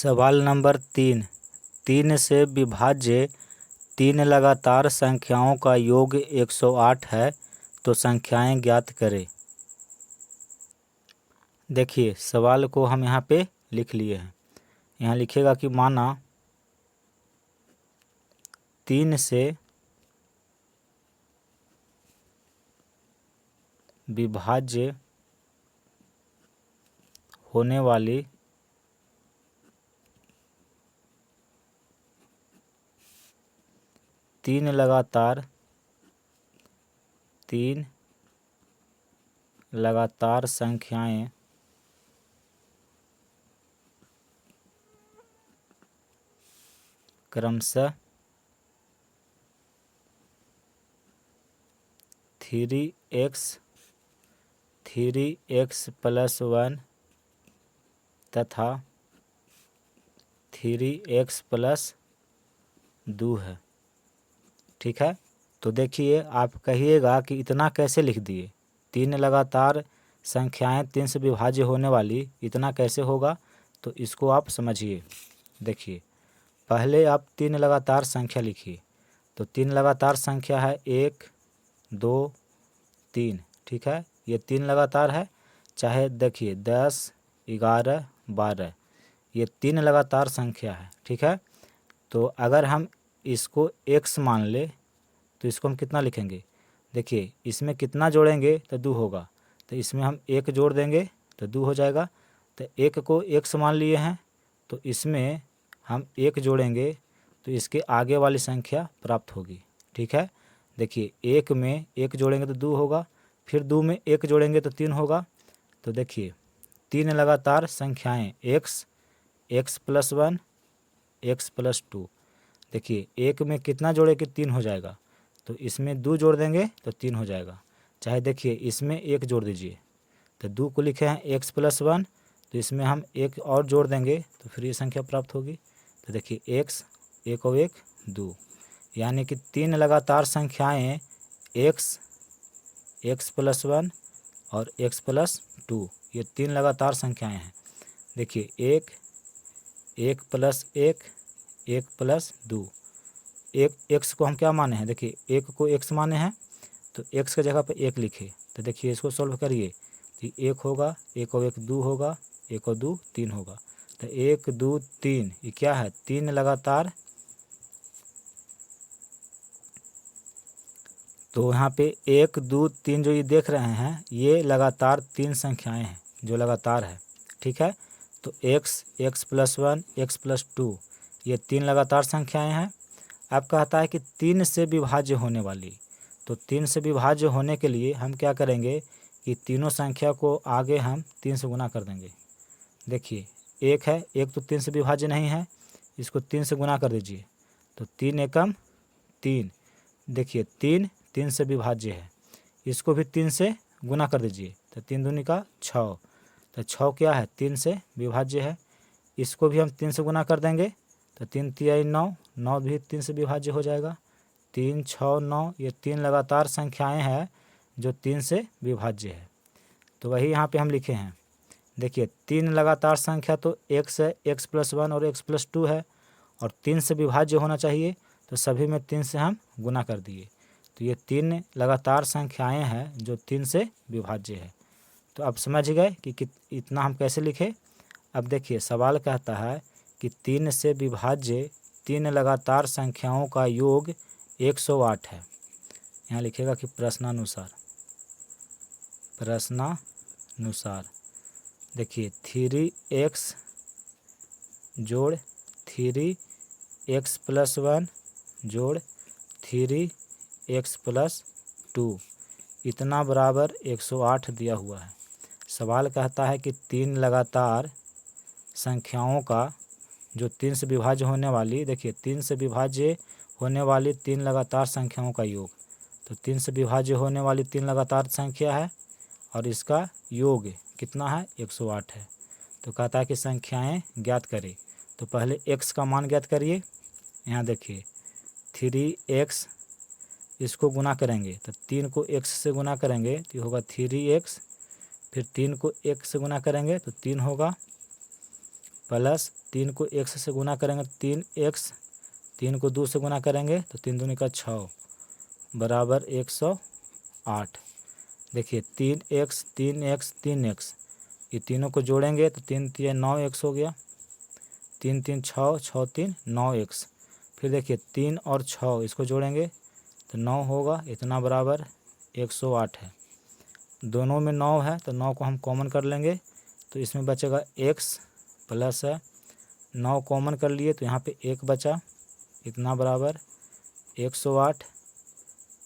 सवाल नंबर 3। 3 से विभाज्य 3 लगातार संख्याओं का योग 108 है, तो संख्याएं ज्ञात करें। देखिए सवाल को हम यहाँ पे लिख लिए हैं। यहाँ लिखेगा कि माना 3 से विभाज्य होने वाली तीन लगातार संख्याएं क्रमशः 3x+1 तथा 3x+2 है। ठीक है, तो देखिए आप कहिएगा कि इतना कैसे लिख दिए। 3 लगातार संख्याएं 3 से विभाज्य होने वाली, इतना कैसे होगा, तो इसको आप समझिए। देखिए पहले आप 3 लगातार संख्या लिखिए। तो 3 लगातार संख्या है 1 2 3। ठीक है, ये 3 लगातार है। चाहे देखिए 10 11 12, ये 3 लगातार संख्या है। ठीक है, तो अगर हम इसको x मान ले तो इसको हम कितना लिखेंगे। देखिए इसमें कितना जोड़ेंगे तो 2 होगा, तो इसमें हम 1 जोड़ देंगे तो 2 हो जाएगा। तो 1 को x मान लिए हैं, तो इसमें हम 1 जोड़ेंगे तो इसके आगे वाली संख्या प्राप्त होगी। ठीक है, देखिए 1 में 1 जोड़ेंगे तो 2 होगा, फिर 2 में 1 जोड़ेंगे तो 3 होगा। तो देखिए 3 लगातार संख्याएं x+1 x+2। देखिए 1 में कितना जोड़े कि 3 हो जाएगा, तो इसमें 2 जोड़ देंगे तो 3 हो जाएगा। चाहे देखिए इसमें 1 जोड़ दीजिए, तो 2 को लिखे हैं x+1, तो इसमें हम 1 और जोड़ देंगे तो फिर ये संख्या प्राप्त होगी। तो देखिए x 1 और 1 2, यानी कि 3 लगातार संख्याएं x+1 और x+2, ये 3 लगातार संख्याएं हैं। देखिए 1 1 + 1 1 + 2, एक x को हम क्या माने हैं, देखिए 1 को x माने हैं, तो x की जगह पर 1 लिखे। तो देखिए इसको सॉल्व करिए तो 1 होगा, 1 और 1 2 होगा, 1 और 2 3 होगा। तो 1 2 3, ये क्या है, 3 लगातार। तो यहाँ पे 1 2 3 जो ये देख रहे हैं, ये लगातार 3 संख्याएं हैं जो लगातार है। ठीक है, तो x+1 x+2, ये 3 लगातार संख्याएं हैं। अब कहता है कि 3 से विभाज्य होने वाली, तो 3 से विभाज्य होने के लिए हम क्या करेंगे कि तीनों संख्या को आगे हम 3 से गुना कर देंगे। देखिए 1 है, 1 तो 3 से विभाज्य नहीं है, इसको 3 से गुना कर दीजिए, तो 3 एकम 3। देखिए 3 3 से विभाज्य है, इसको भी 3 से गुना कर दीजिए, तो 3 दूनी का 6। तो 6 क्या है, 3 से विभाज्य है, इसको भी हम 3 से गुना कर देंगे, तो 3 3 9, 9 भी 3 से विभाज्य हो जाएगा। 3 6 9, ये 3 लगातार संख्याएं हैं जो 3 से विभाज्य है। तो वही यहाँ पे हम लिखे हैं। देखिए 3 लगातार संख्या तो x है, x+1 और x+2 है, और 3 से विभाज्य होना चाहिए, तो सभी में 3 से हम गुना कर दिए। तो ये 3 लगातार संख्याएं हैं जो 3 से विभाज्य है। तो अब समझ गए कि इतना हम कैसे लिखें। अब देखिए सवाल कहता है कि 3 से विभाज्य 3 लगातार संख्याओं का योग 108 है। यहाँ लिखेगा कि प्रश्नानुसार देखिए 3x जोड़ 3x+1 जोड़ 3x+2 इतना बराबर 108 दिया हुआ है। सवाल कहता है कि 3 लगातार संख्याओं का जो 3 से विभाज्य होने वाली, देखिए 3 से विभाज्य होने वाली 3 लगातार संख्याओं का योग। तो 3 से विभाज्य होने वाली 3 लगातार संख्या है और इसका योग कितना है, 108 है। तो कहता है कि संख्याएं ज्ञात करें। तो पहले x का मान ज्ञात करिए। यहाँ देखिए 3x, इसको गुना करेंगे तो 3 को x से गुना करेंगे तो ये होगा 3x, फिर 3 को 1 से गुना करेंगे तो 3 होगा, प्लस 3 को x से गुना करेंगे 3x, 3 को 2 से गुना करेंगे तो 3 दूनी का 6 बराबर 108। देखिए 3x 3x 3x, ये तीनों को जोड़ेंगे तो 3 3 9x हो गया, 3 3 6 6 3 9x। फिर देखिए 3 और 6 इसको जोड़ेंगे तो 9 होगा, इतना बराबर 108 है। दोनों में 9 है तो 9 को हम कॉमन कर लेंगे तो इसमें बचेगा x प्लस है 9 कॉमन कर लिए तो यहाँ पे 1 बचा, इतना बराबर 108।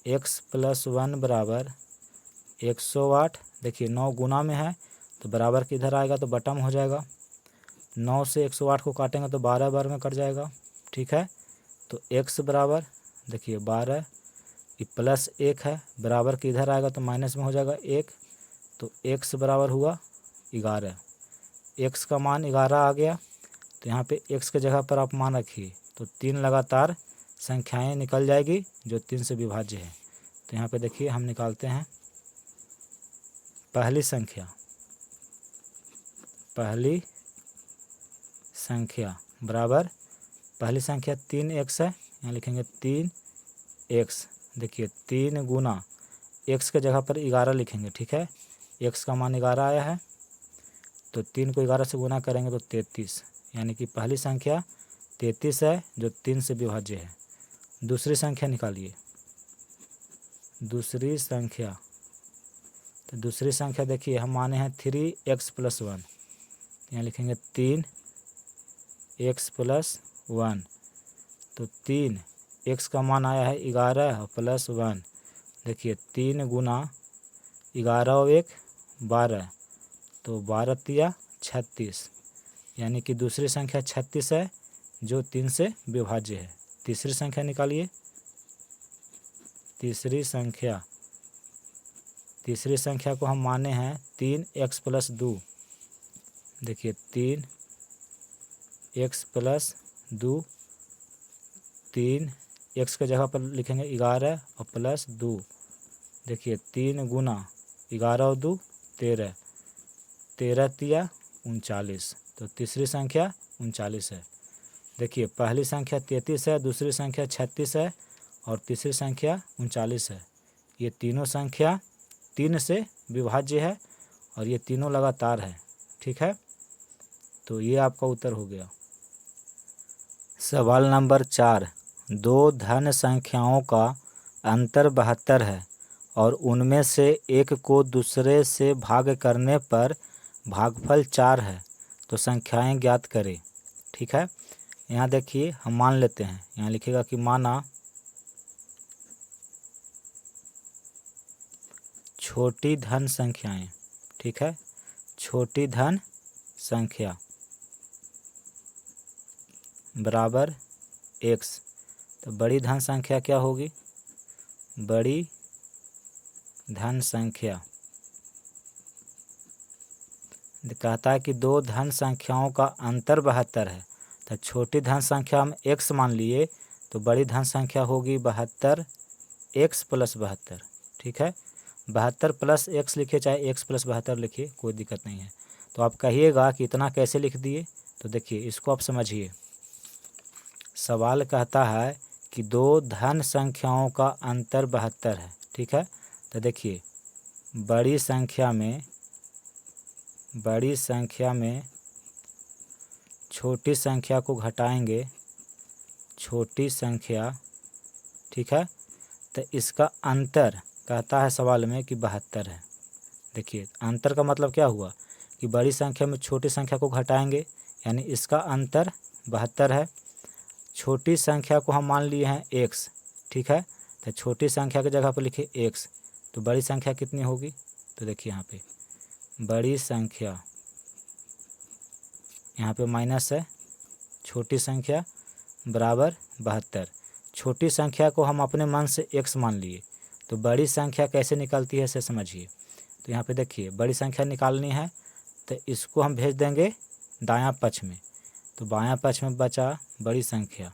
x प्लस 1 बराबर 108। देखिए 9 गुना में है तो बराबर किधर आएगा तो बटा में हो जाएगा। 9 से 108 को काटेंगे तो 12 बार में कट जाएगा, ठीक है। तो x बराबर देखिए 12, ये प्लस 1 है, बराबर किधर आएगा तो माइनस में हो जाएगा 1, तो x बराबर हुआ 11। x का मान 11 आ गया तो यहाँ पे x के जगह पर आप मान रखिए तो 3 लगातार संख्याएं निकल जाएगी जो 3 से विभाज्य है। तो यहाँ पे देखिए हम निकालते हैं पहली संख्या बराबर पहली संख्या 3x है, यहाँ लिखेंगे 3x। देखिए 3 गुना x के जगह पर 11 लिखेंगे, ठीक है। x का मान 11 आया है तो 3 को 11 से गुना करेंगे तो 33, यानी कि पहली संख्या 33 है जो 3 से विभाज्य है। दूसरी संख्या निकालिए, दूसरी संख्या। तो दूसरी संख्या देखिए हम माने हैं 3x प्लस 1, यहाँ लिखेंगे 3x प्लस 1। तो 3x का मान आया है 11 और प्लस 1। देखिए 3 गुना 11 और 1 12, तो 12 तिया 36, यानी कि दूसरी संख्या 36 है जो 3 से विभाज्य है। तीसरी संख्या निकालिए, तीसरी संख्या को हम माने हैं 3x प्लस 2। देखिए 3x प्लस 2, 3x के जगह पर लिखेंगे 11 और प्लस 2। देखिए 3 गुना 11 और 2 13, 13 तिया 39, तो तीसरी संख्या 39 है। देखिए पहली संख्या 33 है, दूसरी संख्या 36 है और तीसरी संख्या 39 है। ये तीनों संख्या 3 से विभाज्य है और ये तीनों लगातार है, ठीक है। तो ये आपका उत्तर हो गया। सवाल नंबर 4, दो धन संख्याओं का अंतर 72 है और उनमें से एक को दूसरे से भाग करने पर भागफल 4 है, तो संख्याएं ज्ञात करें, ठीक है। यहाँ देखिए हम मान लेते हैं, यहाँ लिखेगा कि माना छोटी धन संख्याएं, ठीक है, छोटी धन संख्या बराबर x। तो बड़ी धन संख्या क्या होगी, बड़ी धन संख्या कहता है कि दो धन संख्याओं का अंतर 72 है, तो छोटी धन संख्या हम x मान लिए तो बड़ी धन संख्या होगी 72 x प्लस 72, ठीक है। 72 प्लस x लिखिए चाहे x प्लस 72 लिखिए, कोई दिक्कत नहीं है। तो आप कहिएगा कि इतना कैसे लिख दिए, तो देखिए इसको आप समझिए। सवाल कहता है कि दो धन संख्याओं का अंतर 72 है, ठीक है। तो देखिए बड़ी संख्या में छोटी संख्या को घटाएंगे, छोटी संख्या, ठीक है। तो इसका अंतर कहता है सवाल में कि 72 है। देखिए अंतर का मतलब क्या हुआ कि बड़ी संख्या में छोटी संख्या को घटाएंगे, यानी इसका अंतर 72 है। छोटी संख्या को हम मान लिए हैं x, ठीक है। तो छोटी संख्या की जगह पर लिखे x, तो बड़ी संख्या कितनी होगी, तो देखिए यहाँ पे बड़ी संख्या, यहाँ पे माइनस है, छोटी संख्या बराबर 72। छोटी संख्या को हम अपने मन से x मान लिए, तो बड़ी संख्या कैसे निकलती है इसे समझिए। तो यहाँ पे देखिए बड़ी संख्या निकालनी है तो इसको हम भेज देंगे दायां पक्ष में, तो बायां पक्ष में बचा बड़ी संख्या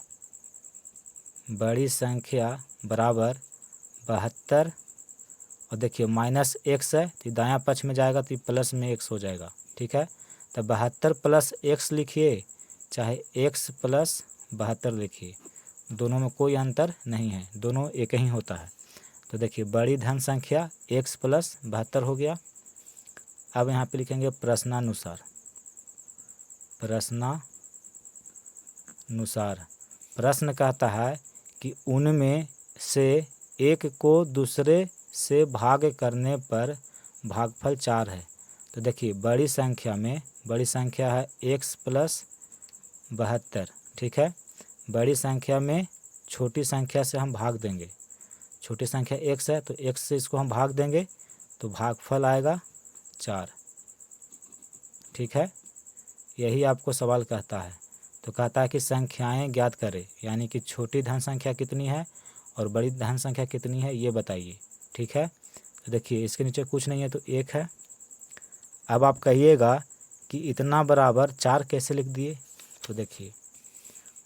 बराबर 72, और देखिए माइनस x है तो दायां पक्ष में जाएगा तो प्लस में x हो जाएगा, ठीक है। तो 72 प्लस x लिखिए चाहे x प्लस 72 लिखिए, दोनों में कोई अंतर नहीं है, दोनों एक ही होता है। तो देखिए बड़ी धन संख्या x प्लस 72 हो गया। अब यहाँ पे लिखेंगे प्रश्नानुसार। प्रश्नानुसार प्रश्न कहता है कि उनमें से एक को दूसरे से भाग करने पर भागफल 4 है। तो देखिए बड़ी संख्या है x प्लस 72, ठीक है। बड़ी संख्या में छोटी संख्या से हम भाग देंगे, छोटी संख्या x है तो x से इसको हम भाग देंगे तो भागफल आएगा 4, ठीक है। यही आपको सवाल कहता है। तो कहता है कि संख्याएं ज्ञात करें, यानी कि छोटी धन संख्या कितनी है और बड़ी धन संख्या कितनी है ये बताइए, ठीक है। तो देखिए इसके नीचे कुछ नहीं है तो 1 है। अब आप कहिएगा कि इतना बराबर 4 कैसे लिख दिए। तो देखिए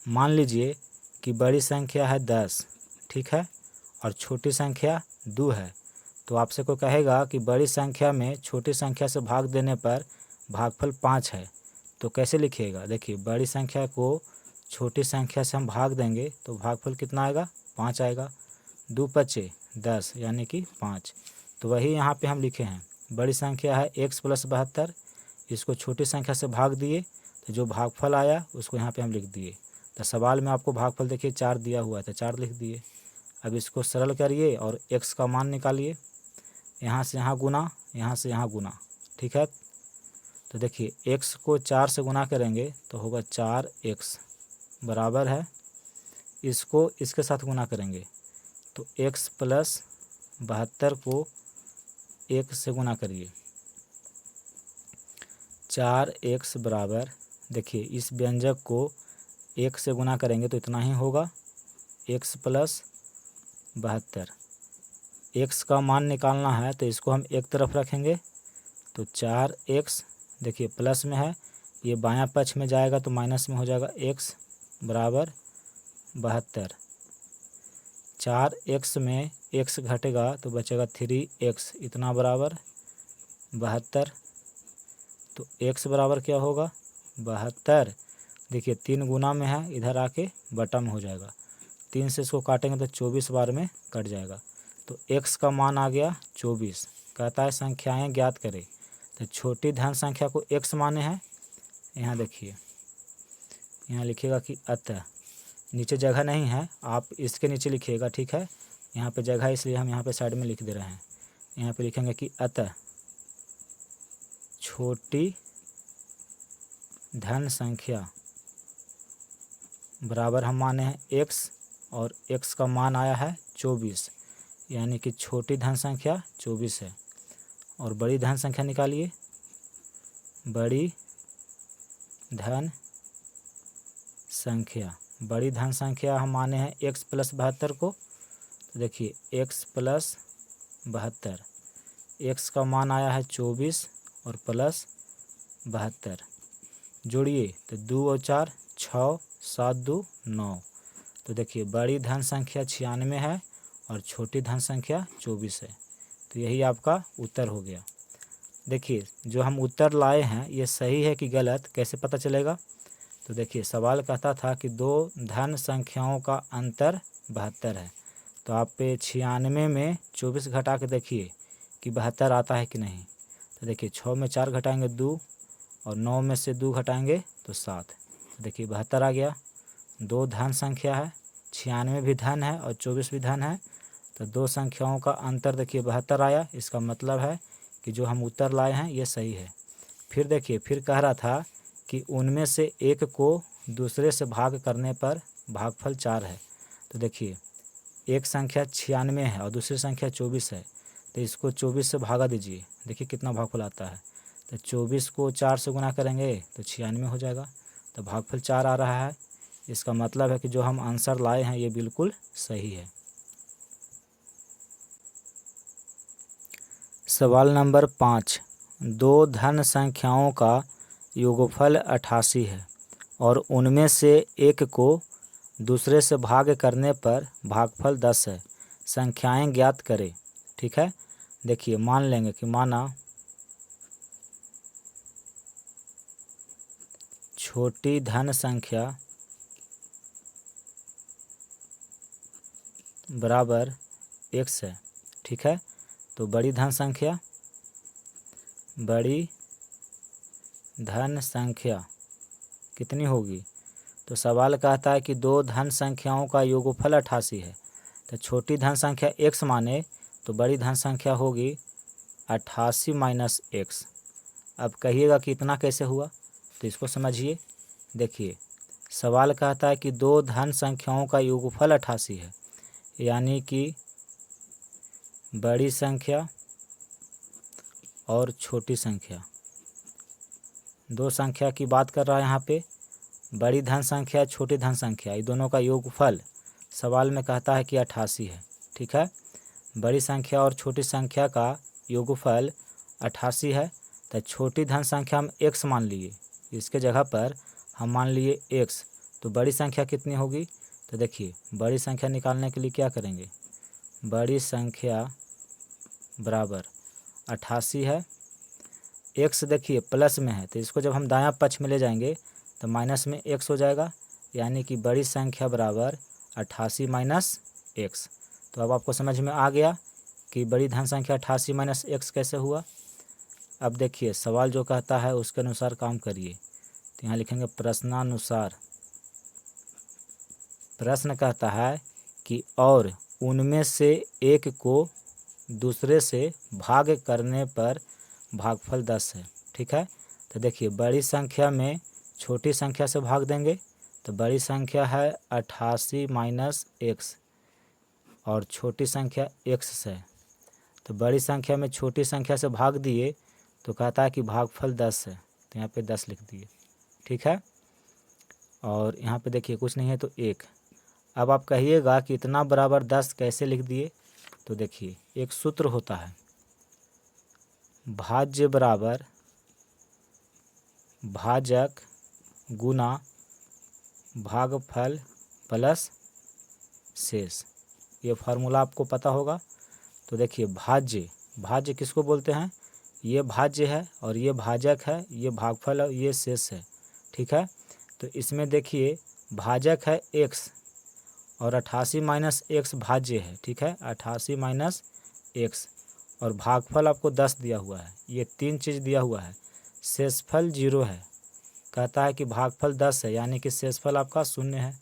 मान लीजिए कि बड़ी संख्या है 10, ठीक है, और छोटी संख्या 2 है। तो आपसे कोई कहेगा कि बड़ी संख्या में छोटी संख्या से भाग देने पर भागफल 5 है, तो कैसे लिखिएगा। देखिए बड़ी संख्या को छोटी संख्या से हम भाग देंगे तो भागफल कितना आएगा, 5 आएगा। 2 पचे 10 यानी कि 5। तो वही यहाँ पे हम लिखे हैं, बड़ी संख्या है x प्लस 72, इसको छोटी संख्या से भाग दिए तो जो भागफल आया उसको यहाँ पे हम लिख दिए। तो सवाल में आपको भागफल देखिए 4 दिया हुआ है तो 4 लिख दिए। अब इसको सरल करिए और x का मान निकालिए, यहाँ से यहाँ गुना, यहाँ से यहाँ गुना, ठीक है। तो देखिए x को 4 से गुना करेंगे तो होगा 4x बराबर है, इसको इसके साथ गुना करेंगे तो x प्लस 72 को 1 से गुना करिए, 4x बराबर, देखिए इस व्यंजक को 1 से गुना करेंगे तो इतना ही होगा, x प्लस 72। x का मान निकालना है तो इसको हम एक तरफ रखेंगे तो 4x, देखिए प्लस में है, ये बायां पक्ष में जाएगा तो माइनस में हो जाएगा, x बराबर 72। 4x में x घटेगा तो बचेगा 3x, इतना बराबर 72। तो x बराबर क्या होगा 72। देखिए 3 गुना में है, इधर आके बटा में हो जाएगा, 3 से इसको काटेंगे तो 24 बार में कट जाएगा। तो x का मान आ गया 24। कहता है संख्याएं ज्ञात करें। तो छोटी धन संख्या को x माने हैं, यहाँ देखिए यहाँ लिखिएगा कि अतः, नीचे जगह नहीं है आप इसके नीचे लिखिएगा, ठीक है। यहाँ पे जगह इसलिए हम यहाँ पे साइड में लिख दे रहे हैं। यहाँ पे लिखेंगे कि अतः छोटी धन संख्या बराबर हम माने हैं x, और x का मान आया है 24, यानी कि छोटी धन संख्या 24 है। और बड़ी धन संख्या निकालिए, बड़ी धन संख्या हम माने हैं x प्लस 72 को। तो देखिए x प्लस 72, x का मान आया है 24 और प्लस 72, जोड़िए तो 2 और 4 6, 7 2 9। तो देखिए बड़ी धन संख्या 96 है और छोटी धन संख्या 24 है। तो यही आपका उत्तर हो गया। देखिए जो हम उत्तर लाए हैं ये सही है कि गलत कैसे पता चलेगा। तो देखिए सवाल कहता था कि 2 धन संख्याओं का अंतर 72 है, तो आप पे 96 में 24 घटा के देखिए कि 72 आता है कि नहीं। तो देखिए 6 में 4 घटाएंगे 2, और 9 में से 2 घटाएंगे तो 7। तो देखिए 72 आ गया। 2 धन संख्या है, 96 भी धन है और 24 भी धन है, तो 2 संख्याओं का अंतर देखिए 72 आया। इसका मतलब है कि जो हम उत्तर लाए हैं ये सही है। फिर देखिए फिर कह रहा था कि उनमें से एक को दूसरे से भाग करने पर भागफल 4 है। तो देखिए एक संख्या 96 है और दूसरी संख्या 24 है, तो इसको 24 से भागा दीजिए, देखिए कितना भागफल आता है। तो 24 को 4 से गुना करेंगे तो 96 हो जाएगा, तो भागफल 4 आ रहा है। इसका मतलब है कि जो हम आंसर लाए हैं ये बिल्कुल सही है। सवाल नंबर 5, 2 धन संख्याओं का योगफल 88 है और उनमें से एक को दूसरे से भाग करने पर भागफल 10 है। संख्याएं ज्ञात करें, ठीक है। देखिए मान लेंगे कि माना छोटी धन संख्या बराबर x है, ठीक है। तो बड़ी धन संख्या कितनी होगी? तो सवाल कहता है कि दो धन संख्याओं का योगफल 88 है। तो छोटी धन संख्या x माने तो बड़ी धन संख्या होगी 88 माइनस x। अब कहिएगा कि इतना कैसे हुआ, तो इसको समझिए। देखिए, सवाल कहता है कि दो धन संख्याओं का योगफल 88 है, यानी कि बड़ी संख्या और छोटी संख्या, दो संख्या की बात कर रहा है यहाँ पे। बड़ी धन संख्या छोटी धन संख्या, ये दोनों का योगफल सवाल में कहता है कि 88 है, ठीक है। बड़ी संख्या और छोटी संख्या का योगफल 88 है। तो छोटी धन संख्या हम x मान लिए, इसके जगह पर हम मान लिए x। तो बड़ी संख्या कितनी होगी? तो देखिए, बड़ी संख्या निकालने के लिए क्या करेंगे? बड़ी संख्या बराबर 88 है, x देखिए प्लस में है, तो इसको जब हम दायां पक्ष में ले जाएंगे तो माइनस में x हो जाएगा, यानी कि बड़ी संख्या बराबर 88 माइनस x। तो अब आपको समझ में आ गया कि बड़ी धन संख्या 88 माइनस x कैसे हुआ। अब देखिए, सवाल जो कहता है उसके अनुसार काम करिए। तो यहाँ लिखेंगे प्रश्नानुसार। प्रश्न कहता है कि और उनमें से एक को दूसरे से भाग करने पर भागफल 10 है, ठीक है। तो देखिए, बड़ी संख्या में छोटी संख्या से भाग देंगे, तो बड़ी संख्या है 88 माइनस x और छोटी संख्या x से। तो बड़ी संख्या में छोटी संख्या से भाग दिए तो कहता है कि भागफल 10 है, तो यहाँ पे 10 लिख दिए, ठीक है। और यहाँ पे देखिए कुछ नहीं है तो 1। अब आप कहिएगा कि इतना बराबर 10 कैसे लिख दिए? तो देखिए, एक सूत्र होता है, भाज्य बराबर भाजक गुना भागफल प्लस शेष। ये फार्मूला आपको पता होगा। तो देखिए, भाज्य किसको बोलते हैं? ये भाज्य है और ये भाजक है, ये भागफल है, ये शेष है, ठीक है। तो इसमें देखिए, भाजक है x और 88 माइनस x भाज्य है, ठीक है। 88 माइनस x और भागफल आपको 10 दिया हुआ है, ये तीन चीज़ दिया हुआ है। शेषफल 0 है, कहता है कि भागफल 10 है, यानी कि शेषफल आपका 0 है।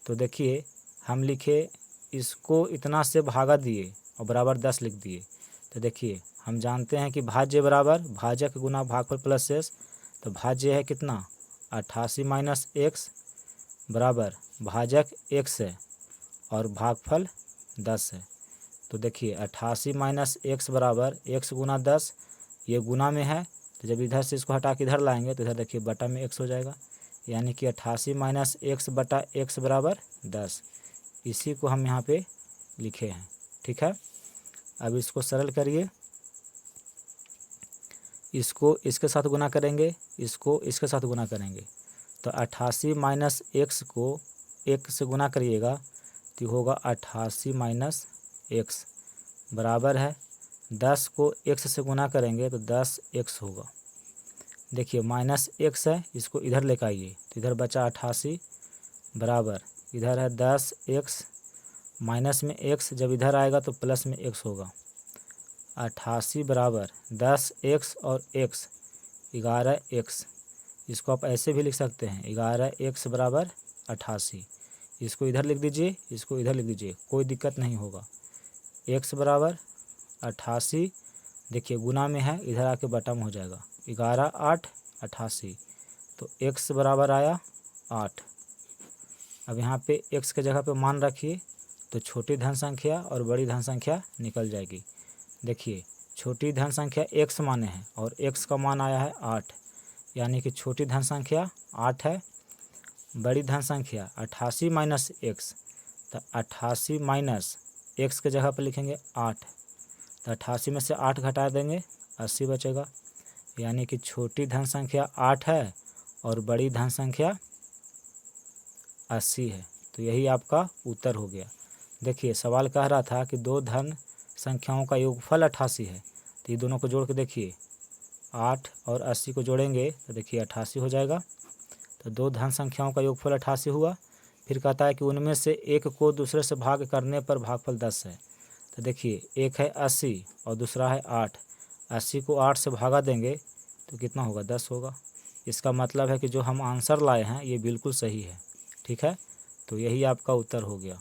तो देखिए, हम लिखे इसको इतना से भागा दिए और बराबर 10 लिख दिए। तो देखिए, हम जानते हैं कि भाज्य बराबर भाजक गुना भागफल प्लस शेष। तो भाज्य है कितना? 88 माइनस x बराबर भाजक x है और भागफल 10 है। तो देखिए, 88 माइनस x बराबर x गुना 10, ये गुना में है, तो जब इधर से इसको हटा के इधर लाएंगे तो इधर देखिए बटा में x हो जाएगा, यानी कि 88 माइनस x बटा x बराबर 10। इसी को हम यहाँ पे लिखे हैं, ठीक है। अब इसको सरल करिए, इसको इसके साथ गुना करेंगे, इसको इसके साथ गुना करेंगे। तो 88 माइनस x को 1 से गुना करिएगा तो होगा 88 माइनस x बराबर है 10 को x से गुना करेंगे तो 10x होगा। देखिए, माइनस x है, इसको इधर लेकर आइए तो इधर बचा 88 बराबर इधर है 10x माइनस में x, जब इधर आएगा तो प्लस में x होगा। 88 बराबर 10x और x 11x। इसको आप ऐसे भी लिख सकते हैं, 11x बराबर 88। इसको इधर लिख दीजिए, इसको इधर लिख दीजिए, कोई दिक्कत नहीं होगा। x बराबर 88, देखिए गुना में है, इधर आके बटा में हो जाएगा, 11 8 88। तो x बराबर आया 8। अब यहाँ पे x के जगह पे मान रखिए तो छोटी धन संख्या और बड़ी धन संख्या निकल जाएगी। देखिए, छोटी धन संख्या x माने हैं और x का मान आया है 8, यानी कि छोटी धन संख्या 8 है। बड़ी धन संख्या 88 माइनस x, तो 88 माइनस x के जगह पर लिखेंगे 8, तो 88 में से 8 घटा देंगे 80 बचेगा, यानी कि छोटी धन संख्या 8 है और बड़ी धन संख्या 80 है। तो यही आपका उत्तर हो गया। देखिए, सवाल कह रहा था कि दो धन संख्याओं का योगफल 88 है, तो ये दोनों को जोड़ के देखिए, 8 और 80 को जोड़ेंगे तो देखिए 88 हो जाएगा। तो दो धन संख्याओं का योगफल 88 हुआ। फिर कहता है कि उनमें से एक को दूसरे से भाग करने पर भागफल 10 है। तो देखिए, एक है 80 और दूसरा है 8। 80 को 8 से भागा देंगे तो कितना होगा, 10 होगा। इसका मतलब है कि जो हम आंसर लाए हैं ये बिल्कुल सही है। ठीक है, तो यही आपका उत्तर हो गया।